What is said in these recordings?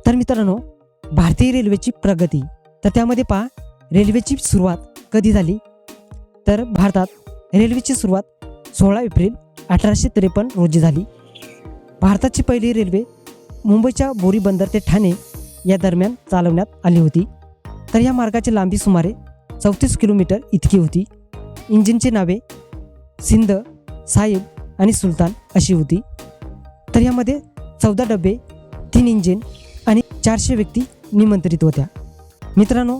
तर मित्रांनो, भारतीय रेल्वेची प्रगती, तर त्यामध्ये पहा रेल्वेची सुरुवात कधी झाली. तर भारतात रेल्वेची सुरुवात 16 एप्रिल 1853 रोजी झाली. भारताची पहिली रेल्वे मुंबईच्या बोरी बंदर ते ठाणे या दरम्यान चालवण्यात आली होती. तर या मार्गाची लांबी सुमारे 34 किलोमीटर इतकी होती. इंजिनची नावे सिंध, साहेब आणि सुलतान अशी होती. तर यामध्ये 14 डबे, 3 इंजिन आणि 400 व्यक्ती निमंत्रित होत्या. मित्रांनो,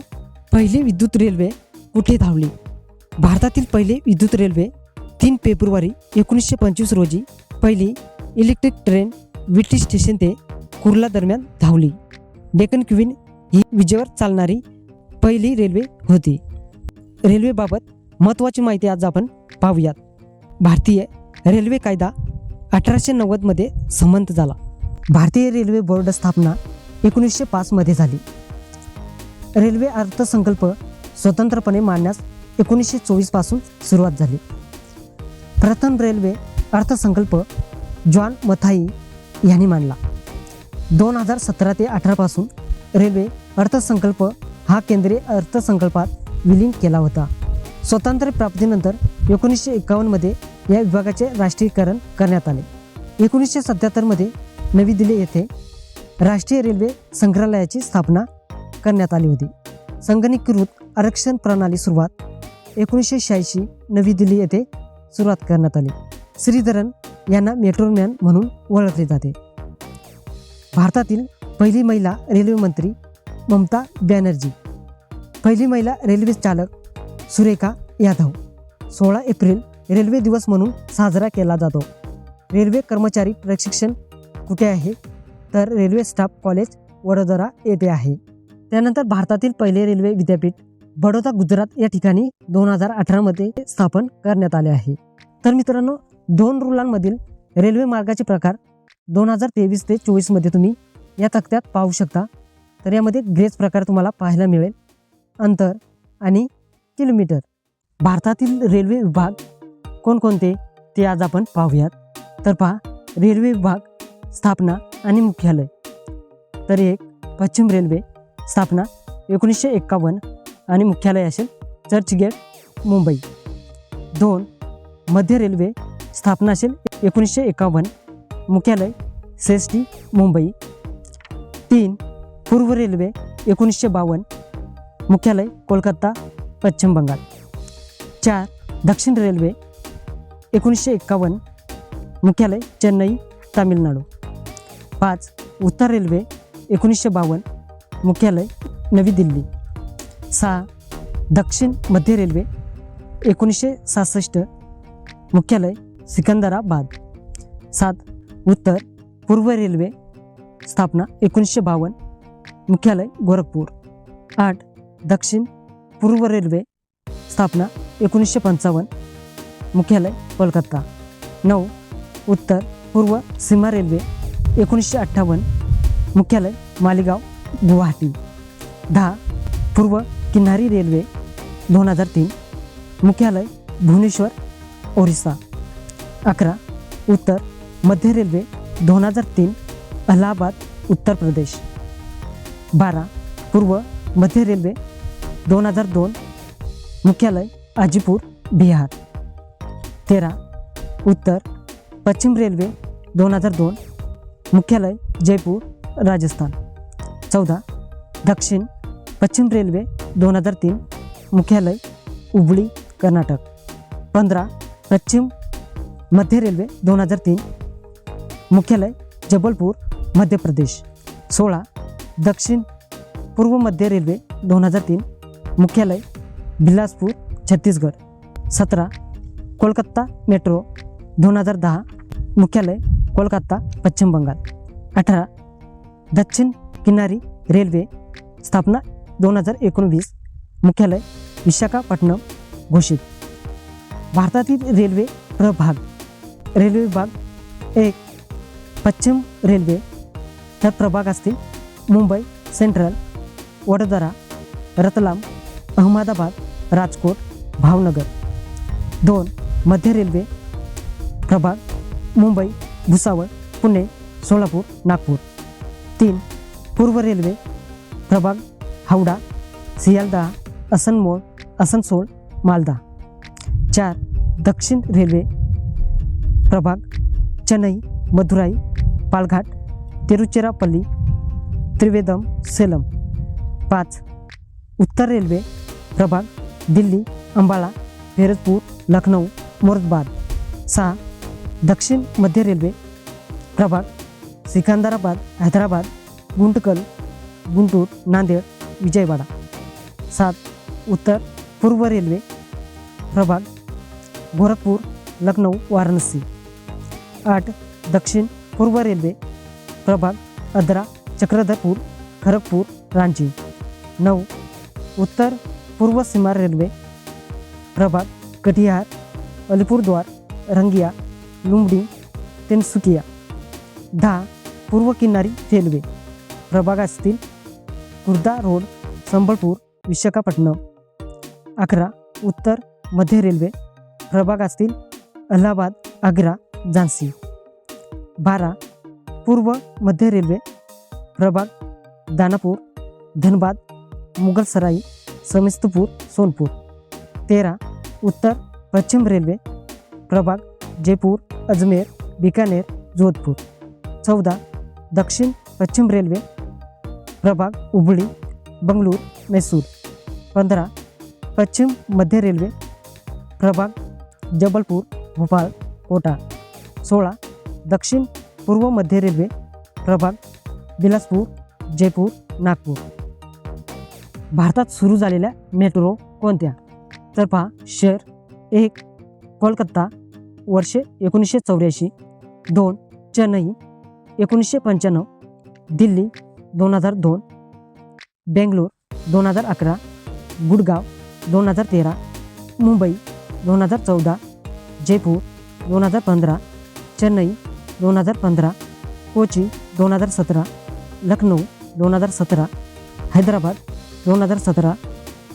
पहिली विद्युत रेल्वे कुठे धावली? भारतातील पहिले विद्युत रेल्वे 3 फेब्रुवारी 1925 रोजी पहिली इलेक्ट्रिक ट्रेन विटी स्टेशन ते कुर्ला दरम्यान धावली. डेक्कन क्वीन ही विजेवर चालणारी पहिली रेल्वे होती. रेल्वेबाबत महत्त्वाची माहिती आज आपण पाहूयात. भारतीय रेल्वे कायदा 1890 मध्ये संमत झाला. भारतीय रेल्वे बोर्ड स्थापना 1905 मध्ये झाली. रेल्वे अर्थसंकल्प स्वतंत्रपणे मांडण्यास 1924 पासून सुरुवात झाली. प्रथम रेल्वे अर्थसंकल्प जॉन मथाई यांनी मांडला. 2017 ते 18 पासून रेल्वे अर्थसंकल्प हा केंद्रीय अर्थसंकल्पात विलीन केला होता. स्वातंत्र्य प्राप्तीनंतर 1951 मध्ये या विभागाचे राष्ट्रीयकरण करण्यात आले. 1977 मध्ये नवी दिल्ली येथे राष्ट्रीय रेल्वे संग्रहालयाची स्थापना करण्यात आली होती. संगणकीकृत आरक्षण प्रणाली सुरुवात 1986 नवी दिल्ली येथे सुरुवात करण्यात आली. श्रीधरन यांना मेट्रोमॅन म्हणून ओळखले जाते. भारतातील पहिली महिला रेल्वे मंत्री ममता बॅनर्जी. पहिली महिला रेल्वे चालक सुरेखा यादव. 16 एप्रिल रेल्वे दिवस म्हणून साजरा केला जातो. रेल्वे कर्मचारी प्रशिक्षण कुठे आहे? तर रेल्वे स्टाफ कॉलेज वडोदरा येथे आहे. त्यानंतर भारतातील पहिले रेल्वे विद्यापीठ बडोदा गुजरात या ठिकाणी 2018 मध्ये स्थापन करण्यात आले आहे. तर मित्रांनो, 2 रुळांमधील रेल्वे मार्गाचे प्रकार 2023 ते 24 मध्ये तुम्ही या तक्त्यात पाहू शकता. तर यामध्ये ग्रेज प्रकार तुम्हाला पाहायला मिळेल, अंतर आणि किलोमीटर. भारतातील रेल्वे विभाग कोणकोणते ते आज आपण पाहूयात. तर पहा, रेल्वे विभाग, स्थापना आणि मुख्यालय. तर 1 पश्चिम रेल्वे, स्थापना 1951 आणि मुख्यालय असेल चर्चगेट, मुंबई. 2 मध्य रेल्वे, स्थापना असेल 1951, मुख्यालय सेस्टी, मुंबई. 3 पूर्व रेल्वे 1952, मुख्यालय कोलकाता, पश्चिम बंगाल. 4 दक्षिण रेल्वे 1951, मुख्यालय चेन्नई, तामिळनाडू. 5 उत्तर रेल्वे 1952, मुख्यालय नवी दिल्ली. 6 दक्षिण मध्य रेल्वे 1966, मुख्यालय सिकंदराबाद. 7 उत्तर पूर्व रेल्वे, स्थापना 1952, मुख्यालय गोरखपूर. 8 दक्षिण पूर्व रेल्वे, स्थापना 1955, मुख्यालय कोलकाता. 9 उत्तर पूर्व सीमा रेल्वे 1958, मुख्यालय मालेगाव, गुवाहाटी. 10 पूर्व किनारी रेल्वे 2003, मुख्यालय भुवनेश्वर, ओरिसा. 11 उत्तर मध्य रेल्वे 2003, अलाहाबाद, उत्तर प्रदेश. 12 पूर्व मध्य रेल्वे 2002, मुख्यालय हाजीपूर, बिहार. 13 उत्तर पश्चिम रेल्वे 2002, मुख्यालय जयपूर, राजस्थान. 14 दक्षिण पश्चिम रेल्वे 2003, मुख्यालय हुबळी, कर्नाटक. 15 पश्चिम मध्य रेल्वे 2003, मुख्यालय जबलपूर, मध्य प्रदेश. 16 दक्षिण पूर्व मध्य रेल्वे 2003, मुख्यालय बिलासपूर, छत्तीसगड. 17 कोलकाता मेट्रो 2010, मुख्यालय कोलकाता, पश्चिम बंगाल. 18 दक्षिण किनारी रेल्वे, स्थापना 2019, मुख्यालय विशाखापट्टणम, घोषित. भारतातील रेल्वे प्रभाग. रेल्वे विभाग. 1 पश्चिम रेल्वे. तर प्रभाग असतील मुंबई सेंट्रल, वडोदरा, रतलाम, अहमदाबाद, राजकोट, भावनगर. 2 मध्य रेल्वे प्रभाग. मुंबई, भुसावळ, पुणे, सोलापूर, नागपूर. 3 पूर्व रेल्वे प्रभाग हावडा, सियालदाह, असनसोल, मालदा. 4. दक्षिण रेल्वे प्रभाग चेन्नई, मदुराई, पालघाट, तिरुचिरापल्ली, त्रिवेंद्रम, सेलम. 5. उत्तर रेल्वे प्रभाग दिल्ली, अंबाला, फिरोजपूर, लखनौ, मोरादाबाद. 6. दक्षिण मध्य रेल्वे प्रभाग सिकंदराबाद, हैदराबाद, गुंटूर, नांदेड, विजयवाडा. 7. उत्तर पूर्व रेल्वे प्रभाग गोरखपूर, लखनौ, वाराणसी. 8. दक्षिण पूर्व रेल्वे प्रभाग अदरा, चक्रधरपुर, खड़गपुर, रांची. 9. उत्तर पूर्व सीमा रेल्वे प्रभाग कटिहार, अलीपुरद्वार, रंगिया, लुंबिनी, तिनसुकिया. 10. पूर्व किनारी रेल्वे प्रभाग असतील खुर्दा रोड, संबळपूर, विशाखापट्टणम. 11. उत्तर मध्य रेल्वे प्रभाग असतील अलाहाबाद, आग्रा, झांसी. 12. पूर्व मध्य रेल्वे प्रभाग दानापूर, धनबाद, मुगलसराई, समस्तीपुर, सोनपुर. 13. उत्तर पश्चिम रेल्वे प्रभाग जयपूर, अजमेर, बिकानेर, जोधपूर. 14. दक्षिण पश्चिम रेल्वे प्रभाग हुबळी, बंगळूर, मैसूर. 15. पश्चिम मध्य रेल्वे प्रभाग जबलपूर, भोपाळ, कोटा. 16. दक्षिण पूर्व मध्य रेल्वे प्रभाग बिलासपूर, जयपूर, नागपूर. भारतात सुरू झालेल्या मेट्रो कोणत्या? तर पहा. शहर 1. कोलकाता, वर्षे 1984. 2. चेन्नई, 1995. दिल्ली, 2002. बेंगलोर, 2011. गुडगाव, 2013. मुंबई, 2014. जयपूर, 2015. चेन्नई, 2015. कोची, 2017. लखनौ, 2017. हैदराबाद, 2017.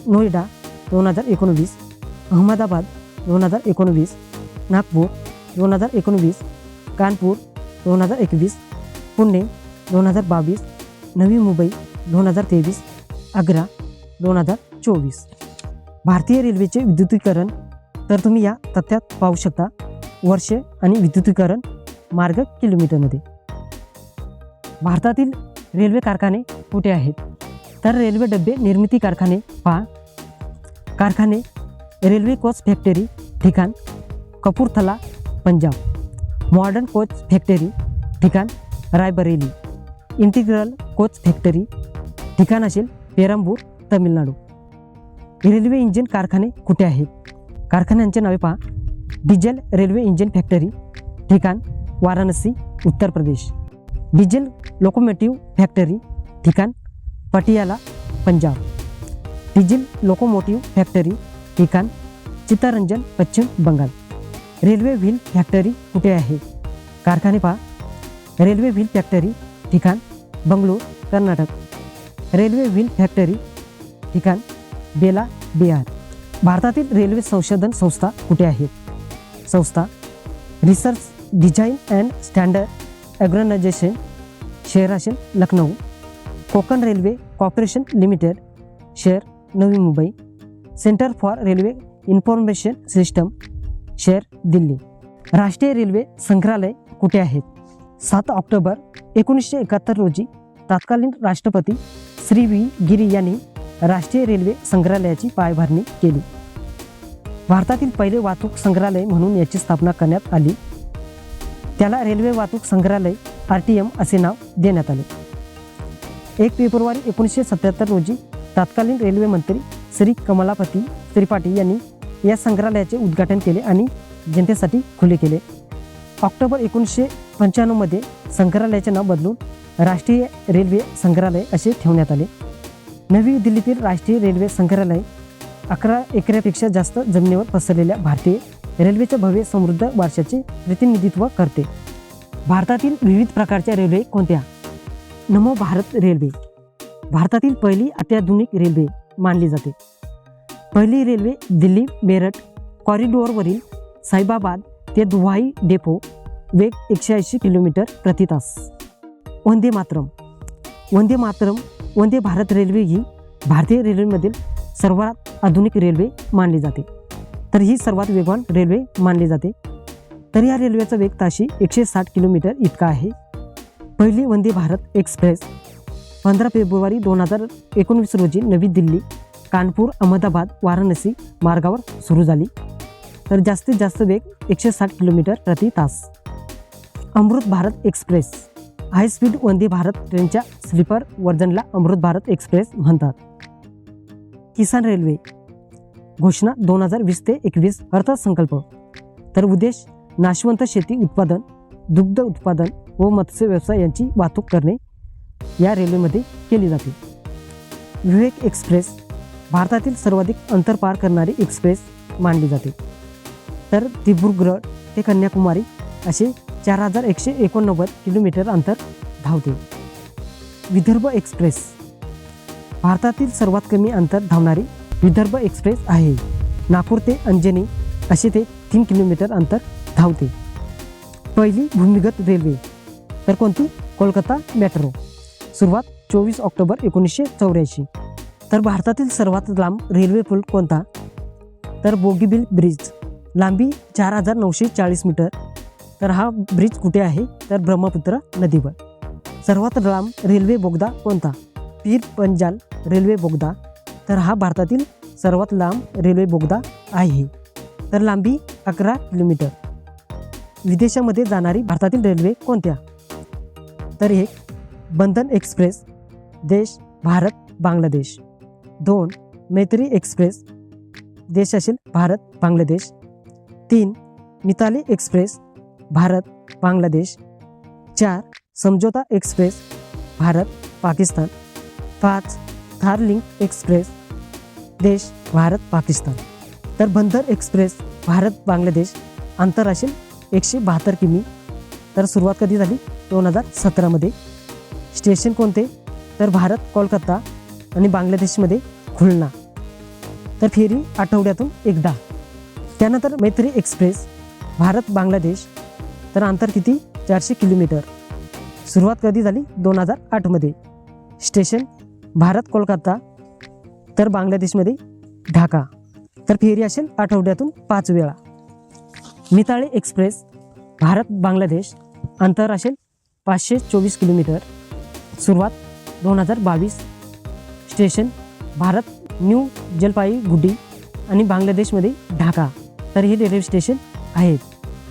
नोएडा, 2019. अहमदाबाद, 2019. नागपूर, 2019. कानपूर, 2021. पुणे, 2022. नवी मुंबई, 2023. आग्रा, 2024. भारतीय रेल्वेचे विद्युतीकरण तर तुम्ही या तथ्यात पाहू शकता. वर्षे आणि विद्युतीकरण मार्ग किलोमीटरमध्ये. भारतातील रेल्वे कारखाने कुठे आहेत? तर रेल्वे डबे निर्मिती कारखाने पहा. कारखाने रेल्वे कोच फॅक्टरी ठिकाण Kapurthala, Punjab. Modern coach factory ठिकाण रायबरेली. इंटिग्रल कोच फॅक्टरी ठिकाण असेल पेरंबूर, तमिळनाडू. रेल्वे इंजिन कारखाने कुठे आहेत? कारखान्यांचे नावे पहा. डिझेल रेल्वे इंजिन फॅक्टरी ठिकाण Varanasi, Uttar Pradesh. Diesel locomotive factory ठिकाण Patiala, Punjab. Diesel locomotive factory ठिकाण चित्तरंजन, पश्चिम बंगाल. रेल्वे व्हील फॅक्टरी कुठे आहे? कारखाने पहा. रेल्वे व्हील फॅक्टरी ठिकाण Bengaluru, Karnataka. Railway wheel factory ठिकाण बेला, बिहार. भारतातील रेल्वे संशोधन संस्था कुठे आहेत? संस्था research design and standard organisation, शहर असेल Lucknow. Konkan railway corporation limited, शहर Navi Mumbai. Centre for railway information system, शहर दिल्ली. राष्ट्रीय रेल्वे संग्रहालय कुठे आहेत? 7 ऑक्टोबर 1971 रोजी तत्कालीन राष्ट्रपती श्री व्ही गिरी यांनी राष्ट्रीय रेल्वे संग्रहालयाची पायाभरणी केली. भारतातील पहिले वाहतूक संग्रहालय म्हणून याची स्थापना करण्यात आली. त्याला रेल्वे वाहतूक संग्रहालय RTM असे नाव देण्यात आले. 1 फेब्रुवारी 1977 रोजी तत्कालीन रेल्वे मंत्री श्री कमलापती त्रिपाठी यांनी या संग्रहालयाचे उद्घाटन केले आणि जनतेसाठी खुले केले. ऑक्टोबर 1995 मध्ये संग्रहालयाचे नाव बदलून राष्ट्रीय रेल्वे संग्रहालय असे ठेवण्यात आले. नवी दिल्लीतील राष्ट्रीय रेल्वे संग्रहालय 11 एकरापेक्षा जास्त जमिनीवर पसरलेल्या भारतीय रेल्वेच्या भव्य समृद्ध वारशाचे प्रतिनिधित्व करते. भारतातील विविध प्रकारच्या रेल्वे कोणत्या? नमो भारत रेल्वे भारतातील पहिली अत्याधुनिक रेल्वे मानली जाते. पहिली रेल्वे दिल्ली मेरठ कॉरिडॉरवरील साहिबाबाद ते दुहाई डेपो, वेग 180 किलोमीटर प्रति तास. वंदे मातरम वंदे मातरम वंदे भारत रेल्वे ही भारतीय रेल्वेमधील सर्वात आधुनिक रेल्वे मानली जाते. तर ही सर्वात वेगवान रेल्वे मानली जाते. तर या रेल्वेचा वेग ताशी 160 किलोमीटर इतका आहे. पहिली वंदे भारत एक्सप्रेस 15 फेब्रुवारी 2019 रोजी नवी दिल्ली, कानपूर, अहमदाबाद, वाराणसी मार्गावर सुरू झाली. तर जास्तीत जास्त वेग 160 किलोमीटर प्रति तास. Amrit Bharat express high speed Vande Bharat ट्रेनच्या स्लीपर व्हर्जनला अमृत भारत एक्सप्रेस म्हणतात. किसान रेल्वे घोषणा 2020 ते 21 अर्थसंकल्प. तर उद्देश नाशवंत शेती उत्पादन, दुग्ध उत्पादन व मत्स्य व्यवसाय यांची वाहतूक करणे या रेल्वेमध्ये केली जाते. विवेक एक्सप्रेस भारतातील सर्वाधिक अंतर पार करणारी एक्सप्रेस मानली जाते. तर दिब्रुगढ ते कन्याकुमारी असे 4189 किलोमीटर अंतर धावते. विदर्भ एक्सप्रेस भारतातील सर्वात कमी अंतर धावणारी विदर्भ एक्सप्रेस आहे. नागपूर ते अंजनी असे ते 3 किलोमीटर अंतर धावते. पहिली भूमिगत रेल्वे तर कोणती? कोलकाता मेट्रो. सुरुवात 24 ऑक्टोबर 1984. तर भारतातील सर्वात लांब रेल्वे पूल कोणता? तर बोगीबील ब्रिज. लांबी 4940 मीटर. तर हा ब्रिज कुठे आहे? तर ब्रह्मपुत्र नदीवर. सर्वात लांब रेल्वे बोगदा कोणता? पीर पंजाल रेल्वे बोगदा. तर हा भारतातील सर्वात लांब रेल्वे बोगदा आहे. तर लांबी 11 किलोमीटर. विदेशामध्ये जाणारी भारतातील रेल्वे कोणत्या? तर 1 बंधन एक्सप्रेस, देश भारत बांगलादेश. 2 मैत्री एक्सप्रेस, देश असेल Bharat Bangladesh. 3 Mitali express, Bharat Bangladesh. 4 Samjhauta express, Bharat Pakistan. 5 Thar link express, देश भारत पाकिस्तान. तर बंदर एक्सप्रेस भारत बांगलादेश अंतर असेल 172 किमी. तर सुरुवात कधी झाली? 2017मध्ये. स्टेशन कोणते? तर भारत कोलकाता आणि बांगलादेशमध्ये खुलना. तर फेरी आठवड्यातून एकदा. त्यानंतर मैत्री एक्सप्रेस भारत बांगलादेश. तर अंतर किती? 400 किलोमीटर. सुरुवात कधी झाली? 2008मध्ये. स्टेशन भारत कोलकाता तर बांगलादेशमध्ये ढाका. तर फेरी असेल आठवड्यातून 5 वेळा. मिताली एक्सप्रेस भारत बांगलादेश अंतर असेल 524 किलोमीटर. सुरुवात 2022. स्टेशन भारत न्यू जलपाईगुडी आणि बांगलादेशमध्ये ढाका. तर ही रेल्वे स्टेशन आहेत.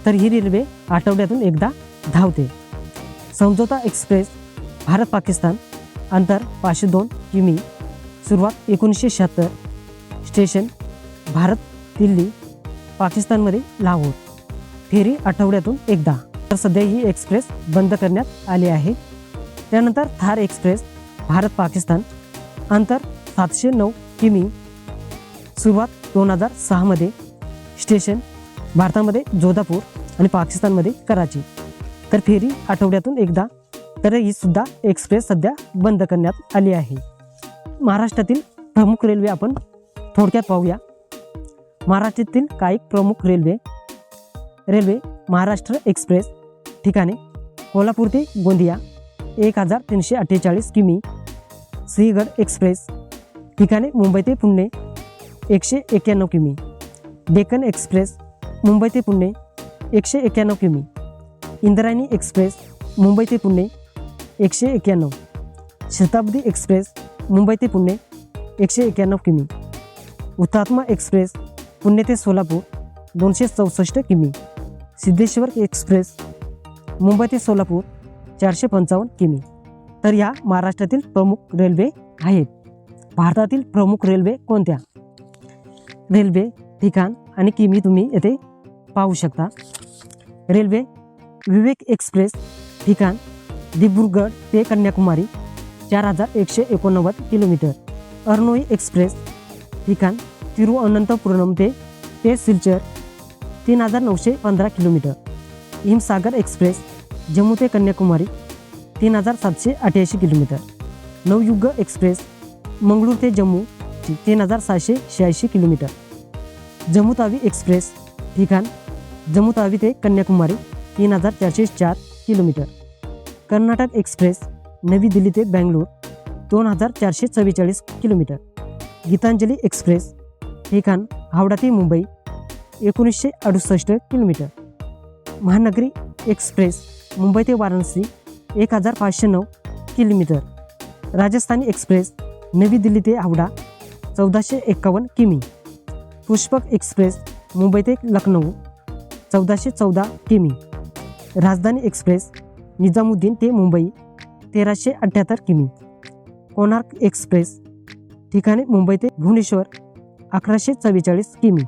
तर ही रेल्वे आठवड्यातून एकदा धावते. समझौता एक्सप्रेस भारत पाकिस्तान अंतर 502 किमी. सुरुवात 1976. स्टेशन भारत दिल्ली, पाकिस्तानमध्ये लाहोर. फेरी आठवड्यातून एकदा. तर सध्या ही एक्सप्रेस बंद करण्यात आली आहे. त्यानंतर थार एक्सप्रेस भारत पाकिस्तान अंतर 709 किमी. सुरुवात 2006मध्ये. स्टेशन भारतामध्ये जोधापूर आणि पाकिस्तानमध्ये कराची. तर फेरी आठवड्यातून एकदा. तर ही सुद्धा एक्सप्रेस सध्या बंद करण्यात आली आहे. महाराष्ट्रातील प्रमुख रेल्वे आपण थोडक्यात पाहूया. महाराष्ट्रातील काही प्रमुख रेल्वे महाराष्ट्र एक्सप्रेस ठिकाणे कोल्हापूर ते गोंदिया 1348 किमी. सिंहगड एक्सप्रेस ठिकाणे मुंबई ते पुणे 191 किमी. डेक्कन एक्सप्रेस मुंबई ते पुणे 191 किमी. इंद्रायणी एक्सप्रेस मुंबई ते पुणे 191. शताब्दी एक्सप्रेस मुंबई ते पुणे 191 किमी. हुतात्मा एक्सप्रेस पुणे ते सोलापूर 264 किमी. सिद्धेश्वर एक्सप्रेस मुंबई ते सोलापूर 455 किमी. तर या महाराष्ट्रातील प्रमुख रेल्वे आहेत. भारतातील प्रमुख रेल्वे कोणत्या? रेल्वे ठिकाण आणि किमी तुम्ही येथे पाहू शकता. रेल्वे विवेक एक्सप्रेस ठिकाण दिब्रुगढ ते कन्याकुमारी 4189 किलोमीटर. अर्नोई एक्सप्रेस ठिकाण तिरुअनंतपुरम ते सिलचर 3915 किलोमीटर. हिमसागर एक्सप्रेस जम्मू ते कन्याकुमारी 3788 किलोमीटर. नवयुग एक्सप्रेस मंगळूर ते जम्मू 3786 किलोमीटर. जम्मू तावी एक्सप्रेस ठिकाण जम्मू तावी ते कन्याकुमारी 3404 किलोमीटर. कर्नाटक एक्सप्रेस नवी दिल्ली ते बँगलोर 2444 किलोमीटर. गीतांजली एक्सप्रेस ठिकाण हावडा ते मुंबई 1968 किलोमीटर. महानगरी एक्सप्रेस मुंबई ते वाराणसी 1509 किलोमीटर. राजस्थानी एक्सप्रेस नवी दिल्ली ते हावडा 1451 किमी. पुष्पक एक्सप्रेस मुंबई ते लखनौ 1414 किमी. राजधानी एक्सप्रेस निजामुद्दीन ते मुंबई 1378 किमी. कोणार्क एक्सप्रेस ठिकाणे मुंबई ते भुवनेश्वर 1144 किमी.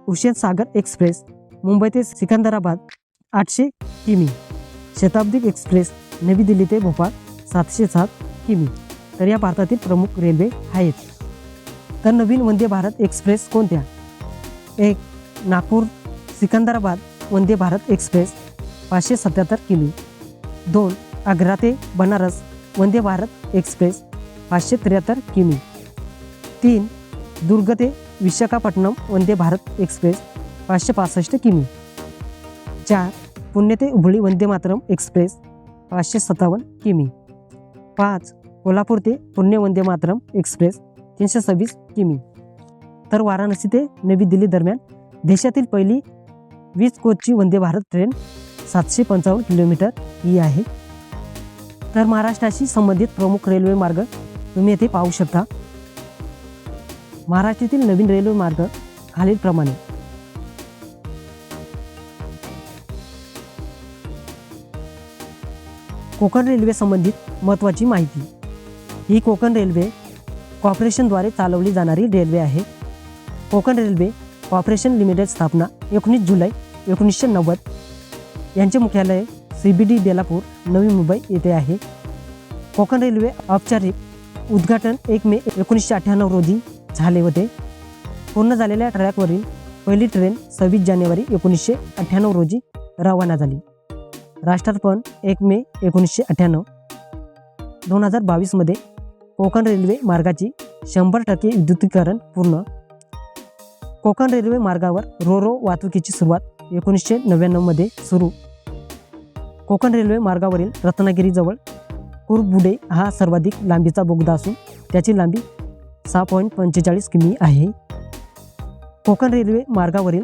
हुसेन सागर एक्सप्रेस मुंबई ते सिकंदराबाद 800 किमी. शताब्दी एक्सप्रेस नवी दिल्ली ते भोपाळ 707 किमी. तर या भारतातील प्रमुख रेल्वे आहेत. तर नवीन वंदे भारत एक्सप्रेस कोणत्या? 1. नागपूर सिकंदराबाद वंदे भारत एक्सप्रेस 577 किमी. 2. आग्रा ते बनारस वंदे भारत एक्सप्रेस 573 किमी. 3. दुर्ग ते विशाखापट्टणम वंदे भारत एक्सप्रेस 565 किमी. 4. पुणे ते हुबळी वंदे मातरम एक्सप्रेस 557 किमी. 5. कोल्हापूर ते पुणे वंदे मातरम एक्सप्रेस 326 किमी. तर वाराणसी ते नवी दिल्ली दरम्यान देशातील पहिली 20 कोचची वंदे भारत ट्रेन 755 किलोमीटर ही आहे. तर महाराष्ट्राशी संबंधित प्रमुख रेल्वे मार्ग तुम्ही येथे पाहू शकता. महाराष्ट्रातील नवीन रेल्वे मार्ग खालीलप्रमाणे. कोकण रेल्वे संबंधित महत्त्वाची माहिती. ही कोकण रेल्वे कॉर्पोरेशनद्वारे चालवली जाणारी रेल्वे आहे. कोकण रेल्वे कॉर्पोरेशन लिमिटेड स्थापना 19 जुलै 1990. यांचे मुख्यालय CBD बेलापूर नवी मुंबई येथे आहे. कोकण रेल्वे औपचारिक उद्घाटन 1 मे 1998 रोजी झाले होते. पूर्ण झालेल्या ट्रॅकवरील पहिली ट्रेन 26 जानेवारी 1998 रोजी रवाना झाली. राष्ट्रार्पण 1 मे 1998. 2022 मध्ये कोकण रेल्वे मार्गाची 100% विद्युतीकरण पूर्ण. कोकण रेल्वे मार्गावर रोरो वाहतुकीची सुरुवात 1999 मध्ये सुरू. कोकण रेल्वे मार्गावरील रत्नागिरीजवळ कुरबुडे हा सर्वाधिक लांबीचा बोगदा असून त्याची लांबी 6.45 किमी आहे. कोकण रेल्वे मार्गावरील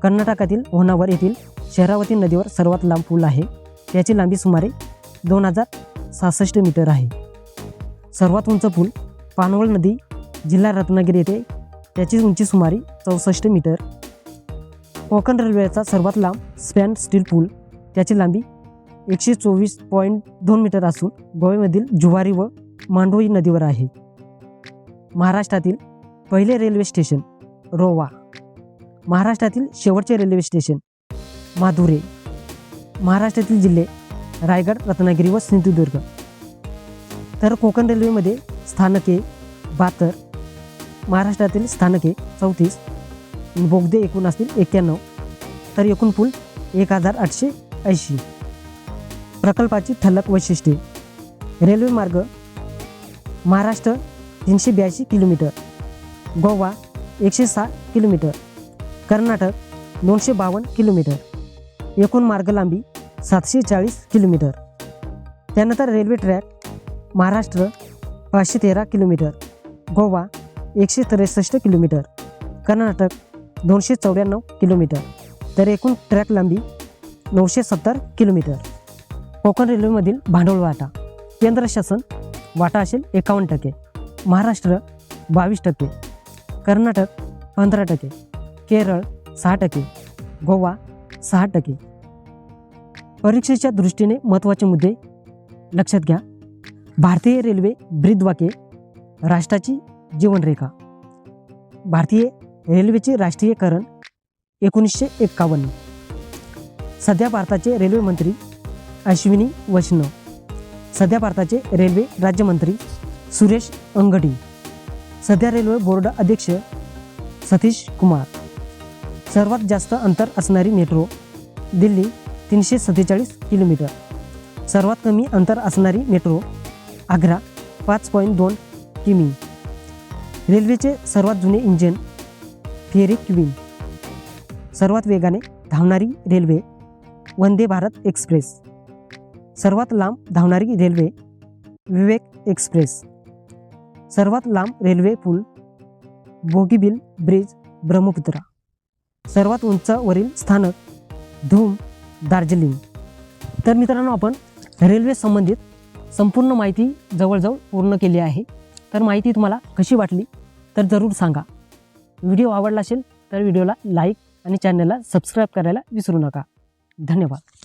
कर्नाटकातील होन्नावर येथील शरावती नदीवर सर्वात लांब पूल आहे. त्याची लांबी सुमारे 2066 मीटर आहे. सर्वात उंच पूल पानवळ नदी जिल्हा रत्नागिरी येथे, त्याची उंची सुमारे 64 मीटर. कोकण रेल्वेचा सर्वात लांब स्पॅन स्टील पूल, त्याची लांबी 124.2 मीटर असून गोव्यामधील जुवारी व मांडोई नदीवर आहे. महाराष्ट्रातील पहिले रेल्वे स्टेशन रोहा. महाराष्ट्रातील शेवटचे रेल्वे स्टेशन माधुरे. महाराष्ट्रातील जिल्हे रायगड, रत्नागिरी व सिंधुदुर्ग. तर कोकण रेल्वेमध्ये स्थानके 72. महाराष्ट्रातील स्थानके 34. बोगदे एकूण असतील 91. तर एकूण पूल 1880. प्रकल्पाची ठळक वैशिष्ट्ये. रेल्वे मार्ग Maharashtra 382 kilometre, Goa 106 kilometre, Karnataka 252 kilometre. एकूण मार्ग लांबी 740 किलोमीटर. त्यानंतर railway track Maharashtra 513 kilometre, Goa 163 kilometre, Karnataka 294 kilometre. तर एकूण ट्रॅक लांबी 970 किलोमीटर. कोकण रेल्वेमधील भांडवल वाटा. केंद्र शासन वाटा असेल 51%, महाराष्ट्र 22%, कर्नाटक 15%, केरळ 6%, गोवा 6%. परीक्षेच्या दृष्टीने महत्त्वाचे मुद्दे लक्षात घ्या. भारतीय रेल्वे ब्रीदवाक्ये. राष्ट्राची जीवनरेखा. भारतीय रेल्वेचे राष्ट्रीयकरण 1951. सध्या भारताचे रेल्वे मंत्री अश्विनी वैष्णव. सध्या भारताचे रेल्वे राज्यमंत्री सुरेश अंगडी. सध्या रेल्वे बोर्ड अध्यक्ष सतीश कुमार. सर्वात जास्त अंतर असणारी मेट्रो दिल्ली 347 किलोमीटर. सर्वात कमी अंतर असणारी मेट्रो आग्रा 5.2 किमी. रेल्वेचे सर्वात जुने इंजिन फेरी क्वीन. सर्वात वेगाने धावणारी रेल्वे वंदे भारत एक्सप्रेस. सर्वात लांब धावणारी रेल्वे विवेक एक्सप्रेस. सर्वात लांब रेल्वे पूल बोगीबील ब्रिज ब्रह्मपुत्रा. सर्वात उंचावरील स्थानक धूम दार्जिलिंग. तर मित्रांनो, आपण रेल्वे संबंधित संपूर्ण माहिती जवळजवळ पूर्ण केली आहे. तर माहिती तुम्हाला कशी वाटली तर जरूर सांगा. व्हिडिओ आवडला असेल तर व्हिडिओला लाईक आणि चॅनलला सबस्क्राईब करायला विसरू नका. धन्यवाद.